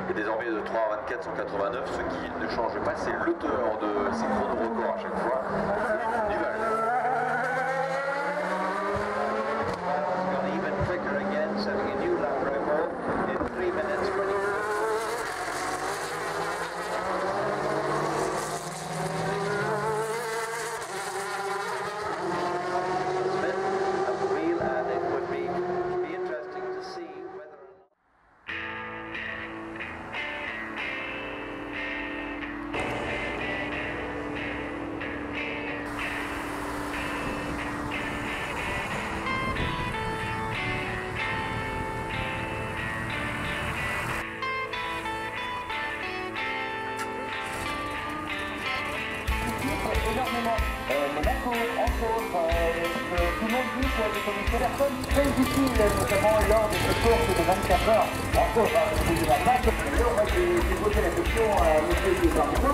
est désormais de 3h24 189. Ce qui ne change pas, c'est l'auteur de ces chronos records à chaque fois, Duval. Even quicker again, setting a new lap record in 3 minutes 20. Énormément. Monaco, entre autres, tout le monde dit que les conditions personnes très difficiles, notamment lors de cette course de 24 heures. Entre autres, de la passe. D'ailleurs, moi j'ai posé la question à M. Guévardo.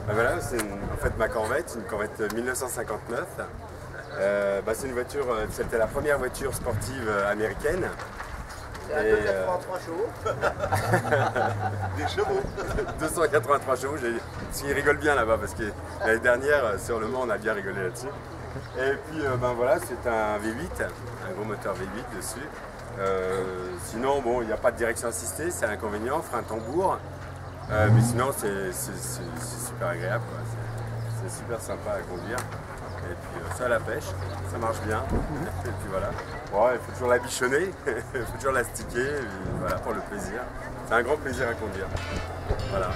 Ben voilà, c'est en fait ma Corvette, une Corvette 1959. C'est une voiture, c'était la première voiture sportive américaine. C'est 283 chevaux. Des chevaux. 283 chevaux, ils rigolent bien là-bas parce que l'année dernière sur Le Mans on a bien rigolé là-dessus. Et puis voilà, c'est un V8, un gros moteur V8 dessus. Sinon bon, il n'y a pas de direction assistée, c'est l'inconvénient, frein tambour. Mais sinon c'est super agréable, c'est super sympa à conduire. Et puis ça à la pêche, ça marche bien. Et puis voilà. Bon, il faut toujours la bichonner, il faut toujours la sticker, et voilà, pour le plaisir. C'est un grand plaisir à conduire. Voilà.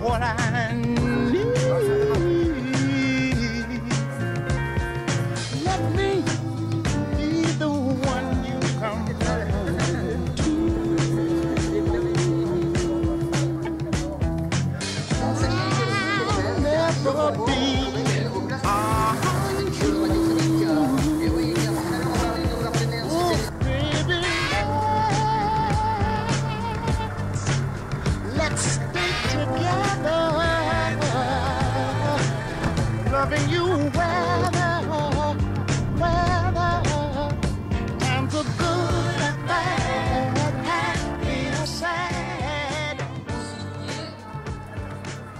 What I need. Let me be the one you come home to. I'll never be loving you weather, times are good and bad, happy or sad.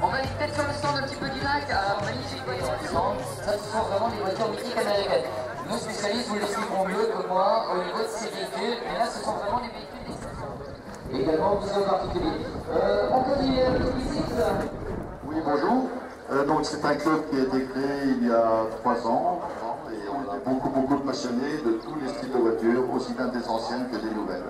On va aller peut-être sur le stand un petit peu du lac, un magnifique voiture du Mans. Ça, ce sont vraiment des voitures mythiques américaines. Nos spécialistes vous l'expliqueront mieux que moi au niveau de ces véhicules, mais là ce sont vraiment des véhicules d'exception. Également, vous en particulier. On peut dire une visite. Oui, bonjour. Donc c'est un club qui a été créé il y a 3 ans et on est beaucoup de passionnés de tous les styles de voitures, aussi bien des anciennes que des nouvelles.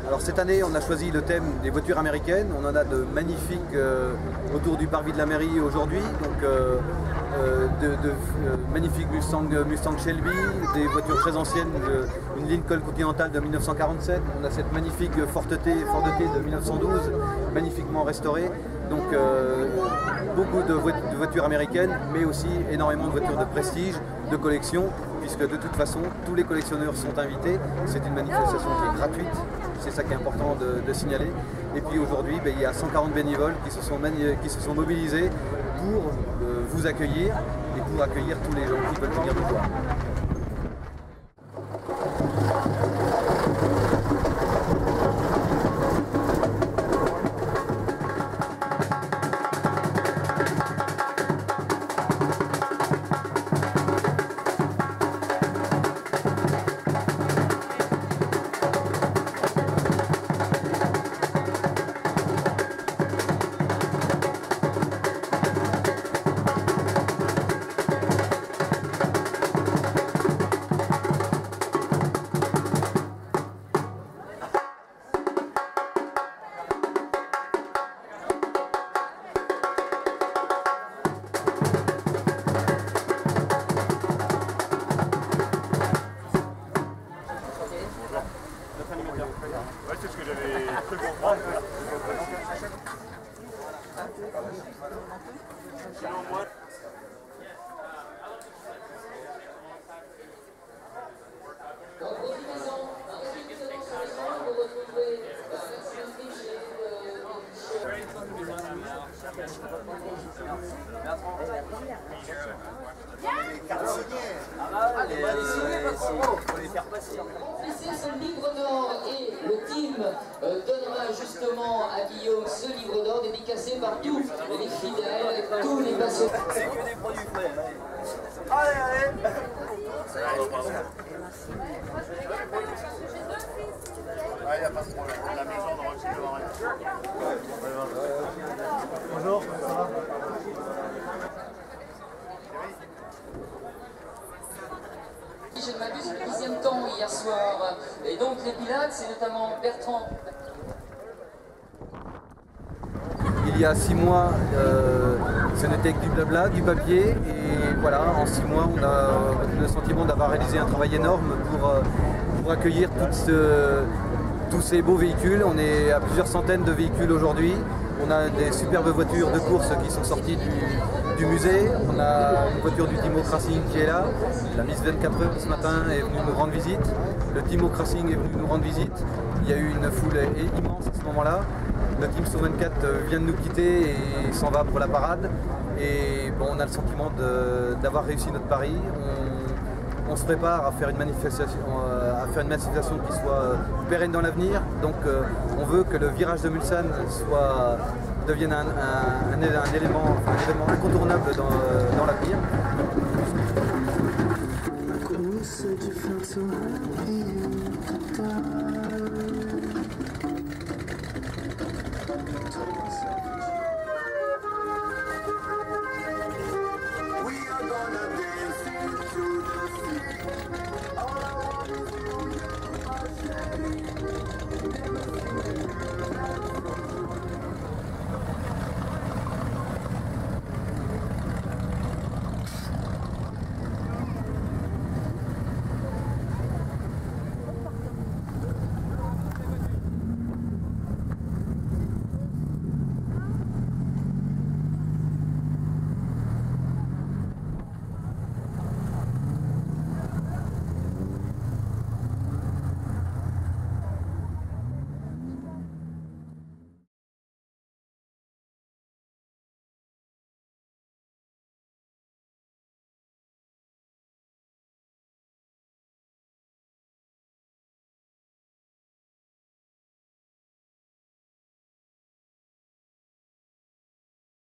Alors cette année, on a choisi le thème des voitures américaines. On en a de magnifiques autour du parvis de la mairie aujourd'hui. Donc magnifiques Mustang Shelby, des voitures très anciennes, une Lincoln Continental de 1947. On a cette magnifique Ford T de 1912, magnifiquement restaurée. Donc beaucoup de voitures américaines, mais aussi énormément de voitures de prestige, de collection, puisque de toute façon, tous les collectionneurs sont invités. C'est une manifestation qui est gratuite, c'est ça qui est important de signaler. Et puis aujourd'hui, il y a 140 bénévoles qui se sont mobilisés pour vous accueillir et pour accueillir tous les gens qui veulent venir nous voir. Ouais, c'est ce que j'avais cru comprendre. C'est ce livre d'or et le team donnera justement à Guillaume ce livre d'or dédicacé par tous les fidèles, tous les passionnés. C'est que des produits frais. Allez. Ah, il n'y a pas de problème. La maison de Roxy de Lorraine. Bonjour, ça va? Je ne m'abuse, c'est le 10e temps hier soir. Et donc les pilotes, c'est notamment Bertrand. Il y a 6 mois, ce n'était que du blabla, du papier, et voilà, en 6 mois, on a le sentiment d'avoir réalisé un travail énorme pour accueillir tous ces beaux véhicules. On est à plusieurs centaines de véhicules aujourd'hui. On a des superbes voitures de course qui sont sorties du musée. On a une voiture du Team Racing qui est là. La Miss 24 heures ce matin est venue nous rendre visite. Le Team Racing est venu nous rendre visite. Il y a eu une foule immense à ce moment-là. Le Team 124 vient de nous quitter et s'en va pour la parade. Et bon, on a le sentiment d'avoir réussi notre pari. On se prépare à faire une manifestation qui soit pérenne dans l'avenir. Donc on veut que le virage de Mulsanne devienne un élément incontournable dans l'avenir.